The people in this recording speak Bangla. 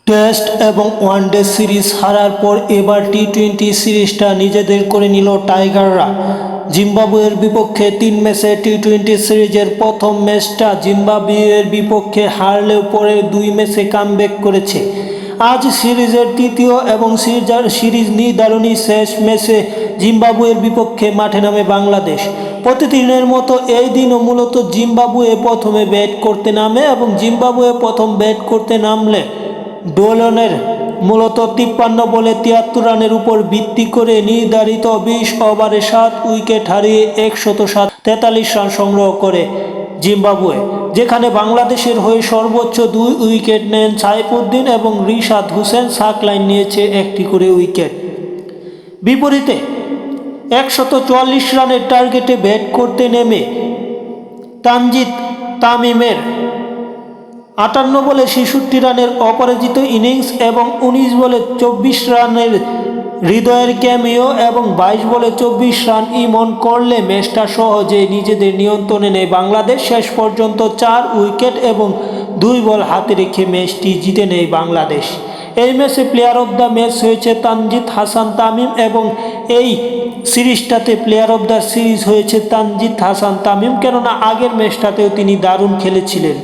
টেস্ট এবং ওয়ানডে সিরিজ হারার পর এবার টি-20 সিরিজটা নিজেদের করে নিল টাইগাররা। জিম্বাবুয়ের বিপক্ষে 3 ম্যাচে টি-20 সিরিজের প্রথম ম্যাচটা জিম্বাবুয়ের বিপক্ষে হারলেও পরে 2 ম্যাচে কামব্যাক করেছে। আজ সিরিজের তৃতীয় এবং সিরিজ নির্ধারণী শেষ ম্যাচে জিম্বাবুয়ের বিপক্ষে মাঠে নামে বাংলাদেশ। প্রতিদিনের মতো এই দিনও মূলত জিম্বাবুয়ে প্রথমে ব্যাট করতে নামে এবং জিম্বাবুয়ে প্রথম ব্যাট করতে নামলে ডোলনের মূলত 53 বলে 73 রানের উপর ভিত্তি করে নির্ধারিত 20 ওভারে 7 উইকেট হারিয়ে 143 রান সংগ্রহ করে জিম্বাবুয়ে, যেখানে বাংলাদেশের হয়ে সর্বোচ্চ 2 উইকেট নেন সাইফুদ্দিন এবং রিশাদ হোসেন। সাকলাইন নিয়েছে 1টি করে উইকেট। বিপরীতে 144 রানের টার্গেটে ব্যাট করতে নেমে তানজিদ তামিমের 58 বলে 66 রানের অপরাজিত ইনিংস এবং 19 বলে 24 রানের হৃদয়ের ক্যামিও এবং 22 বলে 24 রান ইমন করলে ম্যাচটা সহজেই নিজেদের নিয়ন্ত্রণে নেয় বাংলাদেশ। শেষ পর্যন্ত 4 উইকেট এবং 2 বল হাতে রেখে ম্যাচটি জিতে নেয় বাংলাদেশ। এই ম্যাচে প্লেয়ার অব দ্য ম্যাচ হয়েছে তানজিদ হাসান তামিম এবং এই সিরিজটাতে প্লেয়ার অব দ্য সিরিজ হয়েছে তানজিদ হাসান তামিম, কেননা আগের ম্যাচটাতেও তিনি দারুণ খেলেছিলেন।